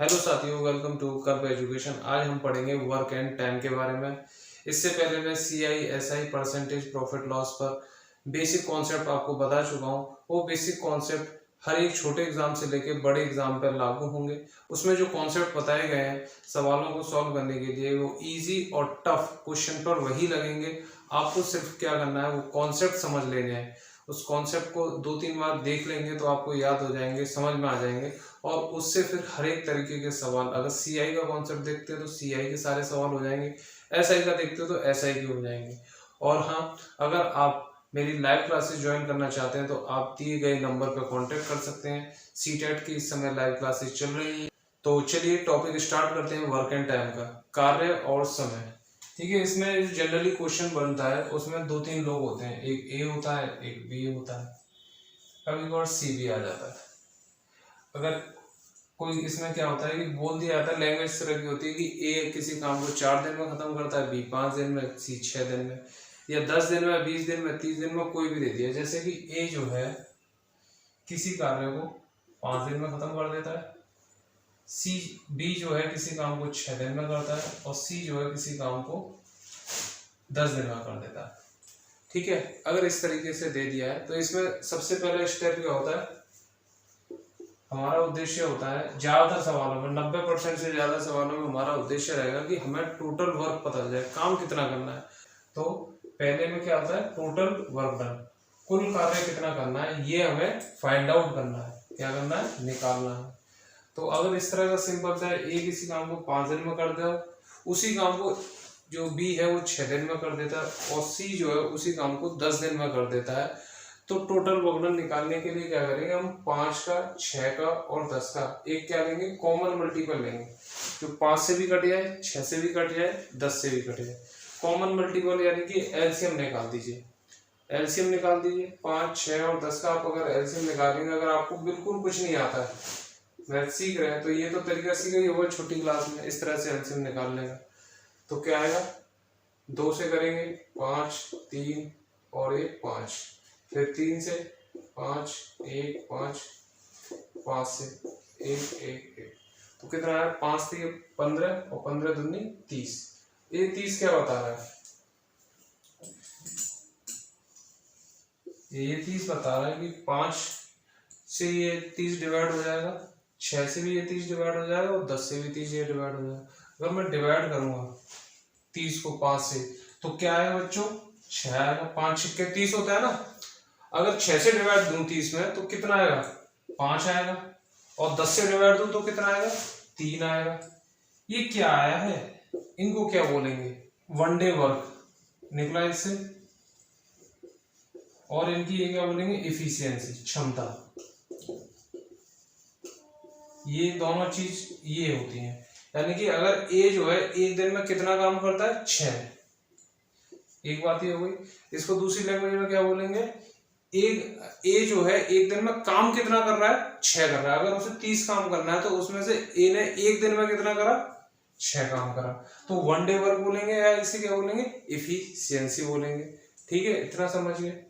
Hello साथियों, welcome to curve education. आज हम पढ़ेंगे वर्क एंड टाइम के बारे में। इससे पहले मैं CI/SI परसेंटेज प्रॉफिट लॉस पर बेसिक कॉन्सेप्ट आपको बता चुका हूँ। वो बेसिक कॉन्सेप्ट हर एक छोटे एग्जाम से लेके बड़े एग्जाम पर लागू होंगे। उसमें जो कॉन्सेप्ट बताए गए हैं सवालों को सॉल्व करने के लिए, वो इजी और टफ क्वेश्चन पर वही लगेंगे। आपको सिर्फ क्या करना है, वो कॉन्सेप्ट समझ लेने हैं। उस कॉन्सेप्ट को 2-3 बार देख लेंगे तो आपको याद हो जाएंगे, समझ में आ जाएंगे, और उससे फिर हर एक तरीके के सवाल, अगर CI का कॉन्सेप्ट देखते हैं तो CI के सारे सवाल हो जाएंगे, SI का देखते हो तो SI के हो जाएंगे। और हाँ, अगर आप मेरी लाइव क्लासेस ज्वाइन करना चाहते हैं तो आप दिए गए नंबर पर कांटेक्ट कर सकते हैं। CTET की इस समय लाइव क्लासेस चल रही हैं। तो चलिए टॉपिक स्टार्ट करते हैं वर्क एंड टाइम का, कार्य और समय। ठीक है, इसमें जो जनरली क्वेश्चन बनता है उसमें 2-3 लोग होते हैं, एक A होता है, एक B होता है, कभी कभार C भी आ जाता है। अगर कोई इसमें क्या होता है कि बोल दिया जाता है, लैंग्वेज इस तरह की होती है कि A किसी काम को 4 दिन में खत्म करता है, B 5 दिन में, C 6 दिन में, या 10 दिन में, 20 दिन में, 30 दिन में, कोई भी दे दिया। जैसे कि A जो है किसी कार्य को 5 दिन में खत्म कर देता है, B जो है किसी काम को 6 दिन में करता है, और C जो है किसी काम को 10 दिन में कर देता है। ठीक है, अगर इस तरीके से दे दिया है तो इसमें सबसे पहले स्टेप क्या होता है, हमारा उद्देश्य होता है ज्यादातर सवालों में, 90% से ज्यादा सवालों में हमारा उद्देश्य रहेगा कि हमें टोटल वर्क पता चल जाए, काम कितना करना है। तो पहले में क्या होता है, टोटल वर्क डन, कुल कार्य कितना करना है, ये हमें फाइंड आउट करना है। क्या करना है, निकालना है। तो अगर इस तरह का सिंपल सा A किसी काम को 5 दिन में कर दे, उसी काम को जो B है वो 6 दिन में कर देता है, और C जो है उसी काम को 10 दिन में कर देता है। तो टोटल वर्क डन निकालने के लिए क्या करेंगे, हम 5 का, 6 का और 10 का एक क्या लेंगे, कॉमन मल्टीपल लेंगे, जो 5 से भी कट जाए, 6 से भी कट जाए, 10 से भी कट जाए। कॉमन मल्टीपल यानी कि एलसीएम निकाल दीजिए। एलसीएम निकाल दीजिए 5, 6 और 10 का। आप अगर एलसीएम निकालेंगे, अगर आपको बिल्कुल कुछ नहीं आता है, मैथ सीख रहे हैं, तो ये तो तरीका सीखा ही होगा छोटी क्लास में, इस तरह से एलसीएम निकालने का। तो क्या आएगा, 2 से करेंगे 5, 3 और 1 5, फिर 3 से 5, 1 5, 5 से 1 1 1, तो कितना है, 5 से 15 और 15 दूनी 30। ये 30 क्या बता रहा है, ये 30 बता रहा है कि 5 से ये 30 डिवाइड हो जाएगा, 6 से भी ये 30 डिवाइड हो जाएगा, और 10 से भी 30 ये डिवाइड हो जाएगा। अगर मैं डिवाइड करूंगा 30 को 5 से तो क्या आएगा बच्चों, 6 आएगा। 5 6 30 होता है ना। अगर 6 से डिवाइड दूं 30 में तो कितना आएगा, 5 आएगा, और 10 से डिवाइड दूं तो कितना आएगा, 3 आएगा। ये क्या आया है, इनको क्या बोलेंगे, वन डे वर्क निकला इससे, और इनकी ये क्या बोलेंगे, इफिशियंसी, क्षमता। ये दोनों चीज ये होती है। यानी कि अगर A जो है एक दिन में कितना काम करता है, 6। एक बात ये हो गई। इसको दूसरी लैंग्वेज में क्या बोलेंगे, एक A जो है एक दिन में काम कितना कर रहा है, 6 कर रहा है। अगर उसे 30 काम करना है तो उसमें से A ने एक दिन में कितना करा, 6 काम करा। तो वन डे वर्क बोलेंगे, या इसे क्या बोलेंगे, इफिशियंसी बोलेंगे। ठीक है, इतना समझिए।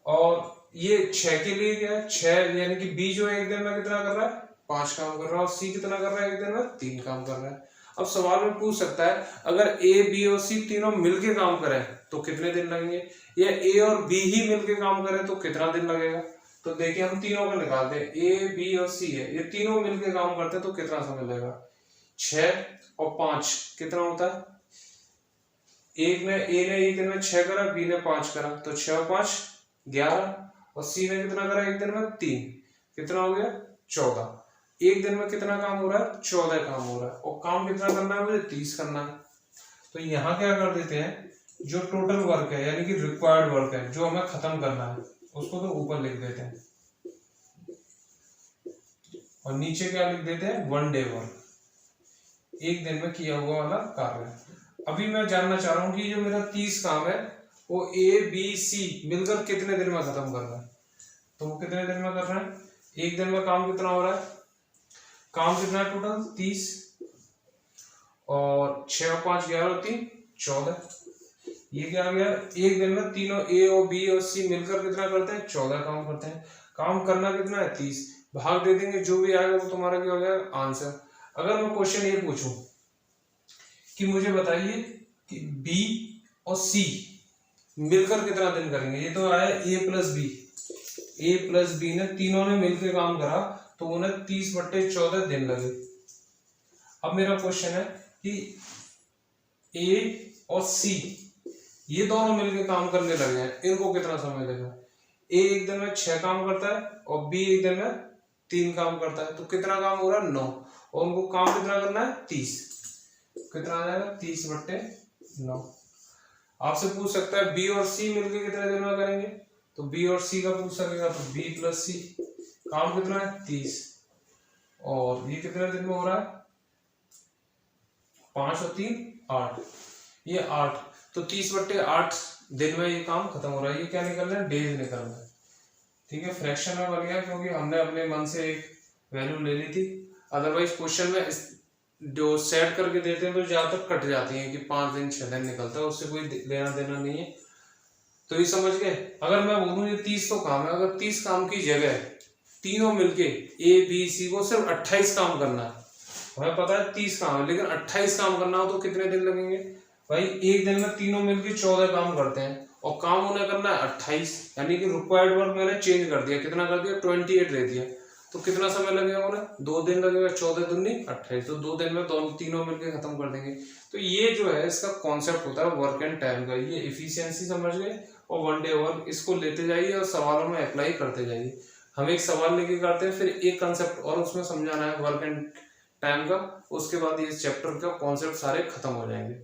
और ये 6 के लिए क्या है, 6 यानी कि B जो है एक दिन में कितना कर रहा है, 5 काम कर रहा है, और C कितना कर रहा है, एक दिन में 3 काम कर रहा है। अब सवाल में पूछ सकता है, अगर A, B और C तीनों मिलके काम करें तो कितने दिन लगेंगे, या A और B ही मिलके काम करें तो कितना दिन लगेगा। तो देखिए, हम तीनों को निकालते हैं, A, B और C है, ये तीनों मिलके काम करते हैं तो कितना समय लगेगा। 6 और 5 कितना होता है, A ने एक दिन में 6 करा, B ने 5 करा, तो 6 और 5 11, और C ने कितना करा, एक दिन में 3, कितना हो गया, 14। एक दिन में कितना काम हो रहा है, 14 काम हो रहा है, और काम कितना करना है, मुझे 30 करना है। तो यहाँ क्या कर देते हैं, जो टोटल वर्क है यानी कि रिक्वायर्ड वर्क है, जो हमें खत्म करना है, उसको तो ऊपर लिख देते हैं, और नीचे क्या लिख देते हैं, वन डे वर्क, एक दिन में किया हुआ वाला कार्य। अभी मैं जानना चाह रहा हूँ कि जो मेरा 30 काम है वो A, B, C मिलकर कितने दिन में खत्म कर रहा है। तो वो कितने दिन में कर रहा है, एक दिन में काम कितना हो रहा है, काम कितना है टोटल 30, और 6 और 5 11 और 3 14। ये क्या आ गया, एक दिन में तीनों A और B और C मिलकर कितना करते हैं, 14 काम करते हैं। काम करना कितना है, 30। भाग दे देंगे, जो भी आएगा वो तुम्हारा क्या हो जाएगा आंसर। अगर मैं क्वेश्चन ये पूछूं कि मुझे बताइए कि बी और सी मिलकर कितना दिन करेंगे, ये तो आया ए प्लस बी ने तीनों ने मिलकर काम करा तो उन्हें 30/14 दिन लगे। अब मेरा क्वेश्चन है कि ए और सी ये दोनों मिलकर काम करने लगे हैं, इनको कितना समय लगेगा। ए एक दिन में 6 काम करता है और बी एक दिन में 3 काम करता है, तो कितना काम हो रहा है 9, और उनको काम कितना करना है 30, कितना आ जाएगा 30/9। आपसे पूछ सकता है बी और सी मिलकर कितने दिन में करेंगे, तो बी और सी का पूछ सकेगा, तो बी प्लस सी काम कितना है 30, और ये कितने दिन में हो रहा है 5 और 3 8, ये 8, तो 30/8 दिन में ये काम खत्म हो रहा है। ये क्या निकल रहा है डेज निकल रहा है, ठीक है। फ्रैक्शन में बन गया क्योंकि हमने अपने मन से एक वैल्यू ले ली थी, अदरवाइज क्वेश्चन में जो सेट करके देते हैं तो ज्यादातर कट जाती है कि 5 दिन 6 दिन निकलता है, उससे कोई लेना देना नहीं है। तो ये समझ गए। अगर मैं बोलूँ ये 30 तो काम है, अगर 30 काम की जगह तीनों मिलके ए बी सी को सिर्फ 28 काम करना है, हमें पता है 30 काम है लेकिन 28 काम करना हो तो कितने दिन लगेंगे भाई। एक दिन में तीनों मिलके 14 काम करते हैं और काम उन्हें करना है 28, यानी कि रिक्वायर्ड वर्क मैंने चेंज कर दिया, कितना कर दिया 28 दे दिया, तो कितना समय लगेगा उन्हें 2 दिन लगेगा, 14 दूनी 28, तो 2 दिन में दोनों तीनों मिलके खत्म कर देंगे। तो ये जो है इसका कॉन्सेप्ट होता है वर्क एंड टाइम का, ये इफिशियंसी समझ गए और 1 डे वर्क, इसको लेते जाइए और सवालों में अप्लाई करते जाइए। हम एक सवाल लेके करते हैं, फिर एक कंसेप्ट और उसमें समझाना है वर्क एंड टाइम का, उसके बाद ये चैप्टर का कॉन्सेप्ट सारे खत्म हो जाएंगे।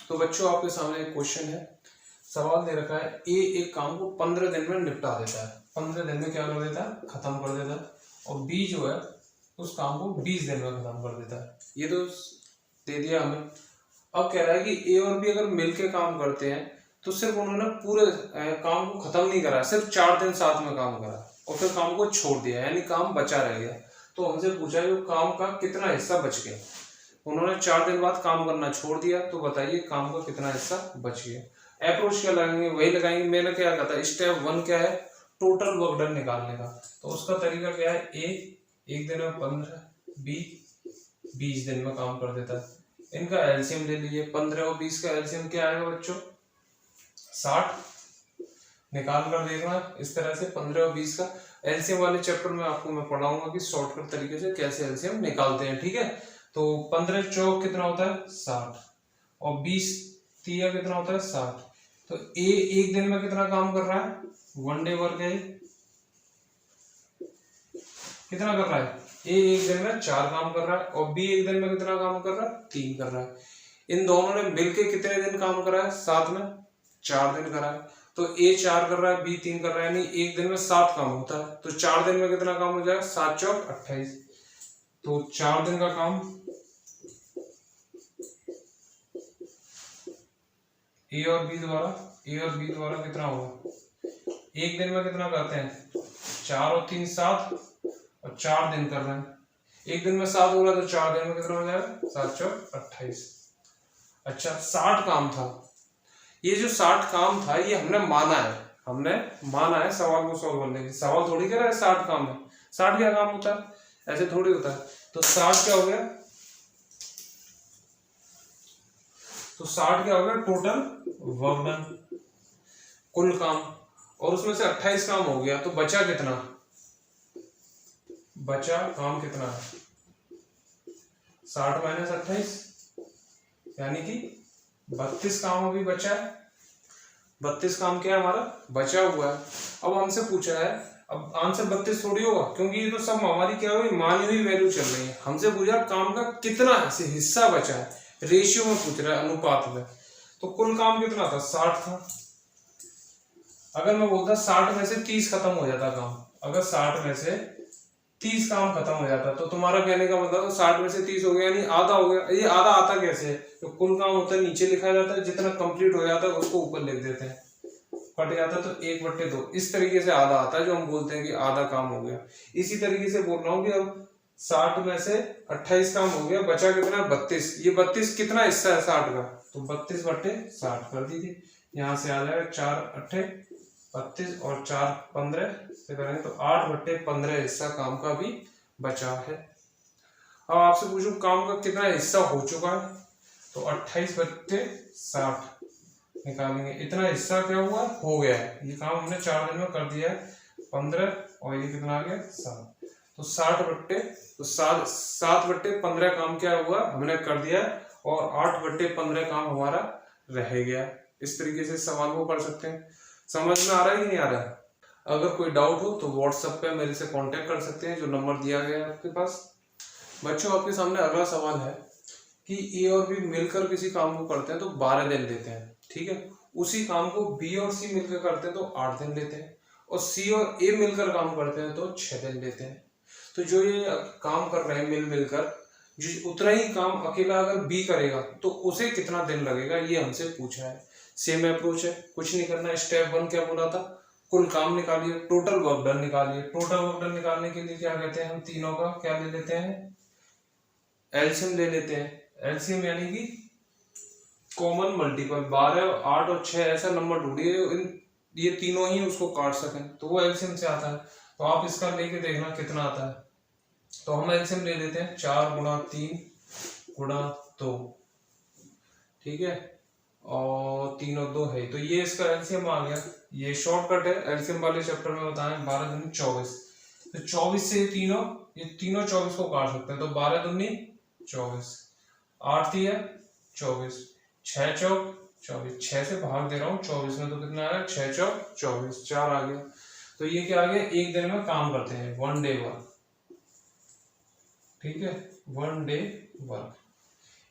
तो बच्चों आपके सामने एक क्वेश्चन है, सवाल दे रखा है ए एक काम को 15 दिन में निपटा देता है, 15 दिन में क्या कर देता है खत्म कर देता है, और बी जो है उस काम को 20 दिन में खत्म कर देता है, ये तो दे दिया हमें। अब कह रहा है कि ए और बी अगर मिलके काम करते हैं तो सिर्फ उन्होंने पूरे काम को खत्म नहीं करा, सिर्फ 4 दिन साथ में काम करा और फिर काम को छोड़ दिया, यानी काम बचा रह गया। तो हमसे पूछा जो काम का कितना हिस्सा बच गया, उन्होंने 4 दिन बाद काम करना छोड़ दिया, तो बताइए काम का कितना हिस्सा बच गया। अप्रोच क्या लगाएंगे, वही लगाएंगे। मैंने क्या कहा था स्टेप 1 क्या है टोटल वर्क डन निकालने का, तो उसका तरीका क्या है ए एक दिन में 15, बी 20 दिन में काम कर देता है। इनका एलसीएम ले लीजिए, 15 और 20 का एलसीएम क्या आएगा बच्चों 60, निकाल कर देखना इस तरह से 15 और 20 का एलसीएम वाले चैप्टर में आपको मैं पढ़ाऊंगा कि शॉर्टकट तरीके से कैसे एलसीएम निकालते हैं, ठीक है। तो 15 चौक कितना होता है 60 और 20 तिया कितना होता है 60, तो ए एक दिन में कितना काम कर रहा है 1 डे वर्क है, कितना कर रहा है ए एक दिन में 4 काम कर रहा है और बी एक दिन में कितना काम कर रहा है 3 कर रहा है। इन दोनों ने मिलके कितने दिन काम करा है साथ में 4 दिन करा है, तो ए 4 कर रहा है बी 3 कर रहा है, यानी एक दिन में 7 काम होता है, तो 4 दिन में कितना काम हो जाएगा 7 चौक 28, तो 4 दिन का काम ए और बी द्वारा कितना होगा, एक दिन में कितना करते हैं 4 और 3 7 और 4 दिन कर रहे हैं, एक दिन में 7 हो रहा है तो 4 दिन में कितना हो जाएगा 7 चौक 28। अच्छा 60 काम था, ये जो 60 काम था ये हमने माना है सवाल को सॉल्व करने के, सवाल थोड़ी कह रहा है 60 काम है, 60 क्या काम होता है ऐसे थोड़ी होता है, तो 60 क्या हो गया, तो 60 क्या हो गया टोटल वर्क डन कुल काम, और उसमें से 28 काम हो गया, तो बचा काम कितना है 60 माइनस 28 यानी कि 32 काम अभी बचा है, 32 काम क्या है हमारा बचा हुआ है। अब हमसे पूछा है, अब आंसर 32 थोड़ी होगा क्योंकि ये तो सब हमारी क्या हुई मानी हुई वैल्यू चल रही है, हमसे पूछा काम का कितना हिस्सा बचा है, रेशियो में पूछ रहा है अनुपात में, तो कुल काम कितना था 60 था। अगर मैं बोलता 60 में से 30 खत्म हो जाता काम, अगर 60 में से 30 काम खत्म हो जाता तो तुम्हारा कहने का मतलब तो 60 में से 30 हो गया यानी आधा हो गया। ये आधा आता कैसे है, तो कुल काम होता है नीचे लिखा जाता है, जितना कंप्लीट हो जाता है उसको ऊपर लिख देते हैं, कट जाता है तो 1/2, इस तरीके से आधा आता है जो हम बोलते हैं कि आधा काम हो गया। इसी तरीके से बोल रहा हूँ कि अब 60 में से 28 काम हो गया, बचा कितना 32, ये 32 कितना हिस्सा है 60 का, तो 32/60 कर दीजिए, यहाँ से आ जाएगा 4 8 32 और 4 15 से करेंगे तो 8/15 हिस्सा काम का भी बचा है। अब आपसे पूछूं काम का कितना हिस्सा हो चुका है, तो 28/60 निकालेंगे। इतना हिस्सा क्या हुआ, हो गया है। ये काम हमने 4 दिन में कर दिया है। 15 और ये कितना आ गया 7, तो 7/15 काम क्या हुआ, हमने कर दिया, और 8/15 काम हमारा रह गया। इस तरीके से सवाल को कर सकते हैं। समझ में आ रहा है कि नहीं आ रहा है? अगर कोई डाउट हो तो व्हाट्सएप पे मेरे से कांटेक्ट कर सकते हैं, जो नंबर दिया गया है आपके पास। बच्चों, आपके सामने अगला सवाल है कि ए और बी मिलकर किसी काम को करते हैं तो 12 दिन लेते हैं, ठीक है। उसी काम को बी और सी मिलकर करते हैं तो 8 दिन लेते हैं, और सी और ए मिलकर काम करते हैं तो 6 दिन लेते हैं। तो जो ये काम कर रहे हैं मिलकर, जो उतना ही काम अकेला अगर बी करेगा तो उसे कितना दिन लगेगा, ये हमसे पूछा है। सेम अप्रोच है, कुछ नहीं करना। स्टेप 1 क्या बोला था, कुल काम निकालिए, टोटल वर्क डन निकालिए। टोटल वर्क डन निकालने के लिए क्या कहते हैं, हम तीनों का क्या ले लेते हैं, एलसीएम ले लेते हैं। एलसीएम यानी कि कॉमन मल्टीपल। 12, 8 और 6 ऐसा नंबर ढूंढिए ये तीनों ही उसको काट सकें, तो वो एलसीएम से आता है। तो आप इसका लेके देखना कितना आता है। तो हम एलसीएम ले लेते हैं 4 गुणा 3 गुणा 2, ठीक है, और 3 और 2 है, तो ये इसका एलसीएम आ गया। ये शॉर्टकट है, एलसीएम वाले चैप्टर में बताएं। 12 दूनी 24, तो 24 से ये तीनों 24 को काट सकते हैं, तो 12 दूनी 24, 8 दिया 24, 6 चौक 24, 6 से भाग दे रहा हूँ 24 में, तो कितना आया 6 चौक 24, 4 आ गया। तो ये क्या आ गया, एक दिन में काम करते हैं, 1 डे वर्क, ठीक है, 1 डे वर्क।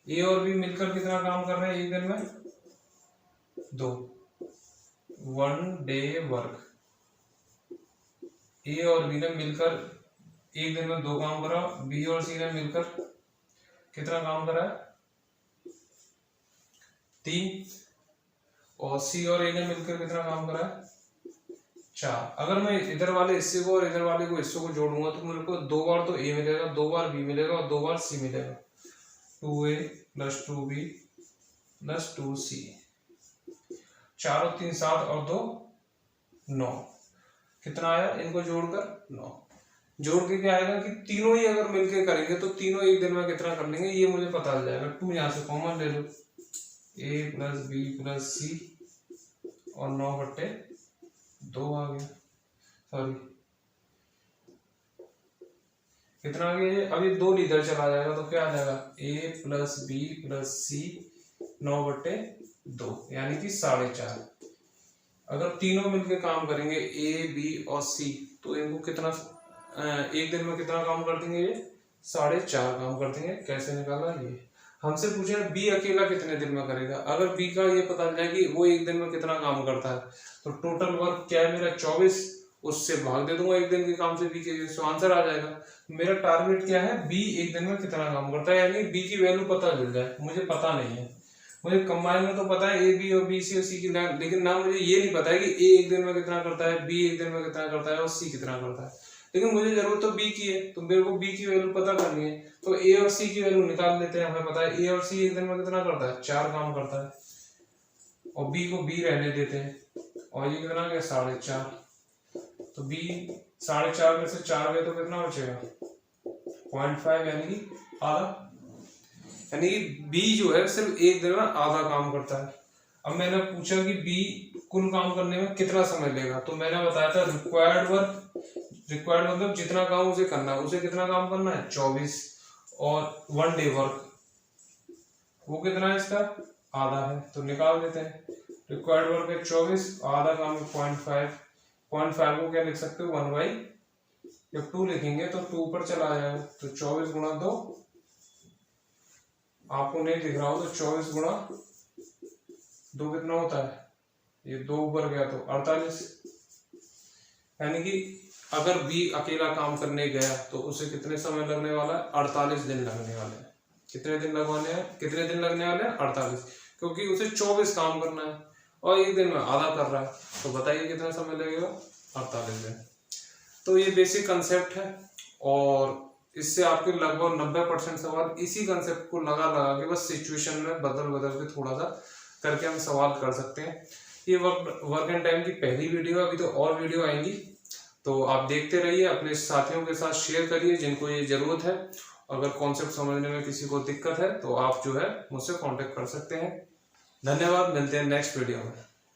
ए और बी मिलकर कितना काम कर रहे हैं एक दिन में, 2, 1 डे वर्क। ए और बी ने मिलकर एक दिन में 2 काम करा, बी और सी ने मिलकर कितना काम करा है, 3, और सी और ए ने मिलकर कितना काम करा है, 4। अगर मैं इधर वाले हिस्से को और इधर वाले को हिस्सों को जोड़ूंगा तो मेरे को 2 बार तो ए मिलेगा, 2 बार बी मिलेगा और 2 बार सी मिलेगा। 2a + 2b + 2c, 4 और 3 7 और 2 9, कितना आया इनको जोड़कर 9। जोड़ के क्या आएगा कि तीनों ही अगर मिलके करेंगे तो तीनों एक दिन में कितना कर लेंगे, ये मुझे पता चल जाएगा। 2 यहाँ से कॉमन ले लो, a + b + c, और 9/2 आ गया। सॉरी, कितना आ गया ये, अभी 2 इधर चला जाएगा तो क्या आ जाएगा, a + b + c 9/2, यानी कि 4.5। अगर तीनों मिलके काम करेंगे ए बी और सी, तो इनको कितना एक दिन में कितना काम कर देंगे, ये 4.5 काम कर देंगे। कैसे निकाला, ये हमसे पूछा है बी अकेला कितने दिन में करेगा। अगर बी का ये पता चल जाए कि वो एक दिन में कितना काम करता है, तो टोटल वर्क क्या है मेरा 24, उससे भाग दे दूंगा एक दिन के काम से बी के, तो आंसर आ जाएगा। मेरा टारगेट क्या है, बी एक दिन में कितना काम करता है, यानी बी की वैल्यू पता चल जाए। मुझे पता नहीं है, मुझे कंबाइन में तो पता है ए बी और बी सी और सी की, लेकिन ना मुझे ये नहीं पता है कि ए एक दिन में कितना करता है, बी एक दिन में कितना करता है और सी कितना करता है। लेकिन मुझे जरूरत तो बी की है, तो मेरे को बी की वैल्यू पता करनी है, तो ए और सी की वैल्यू निकाल लेते हैं। हमें पता है ए और सी एक दिन में कितना करता है, 4 काम करता है, और बी को बी रहने देते हैं, और ये कितना गया 4.5, तो बी 4.5 में से 4 गए तो कितना बचेगा 0.5, यानी कि आधा। यानी कि बी जो है सिर्फ एक दिन में आधा काम करता है। अब मैंने पूछा कि बी कुल काम करने में कितना समय लेगा, तो मैंने बताया था रिक्वायर्ड मतलब जितना काम उसे करना है, उसे कितना काम करना है 24, और 1 डे वर्क वो कितना है इसका, आधा है, तो निकाल देते हैं। रिक्वायर्ड वर्क है 24, आधा काम है 0.5 को क्या लिख सकते हो 1/, जब 2 लिखेंगे तो 2 ऊपर चला जाएगा, तो 24 गुणा 2, आपको नहीं दिख रहा हो तो 24 गुणा 2 कितना होता है, ये 2 ऊपर गया तो 48। यानी कि अगर बी अकेला काम करने गया तो उसे कितने समय लगने वाला है, 48 दिन लगने वाले हैं। कितने दिन लगने वाले हैं 48, क्योंकि उसे 24 काम करना है और एक दिन में आधा कर रहा है, तो बताइए कितना समय लगेगा 48 दिन। तो ये बेसिक कंसेप्ट है, और इससे आपके लगभग 90% सवाल इसी कंसेप्ट को लगा के बस सिचुएशन में बदल के थोड़ा सा करके हम सवाल कर सकते हैं। ये वर्क एंड टाइम की पहली वीडियो है, अभी तो और वीडियो आएंगी, तो आप देखते रहिए, अपने साथियों के साथ शेयर करिए जिनको ये जरूरत है। अगर कॉन्सेप्ट समझने में किसी को दिक्कत है तो आप जो है मुझसे कांटेक्ट कर सकते हैं। धन्यवाद, मिलते हैं नेक्स्ट वीडियो में।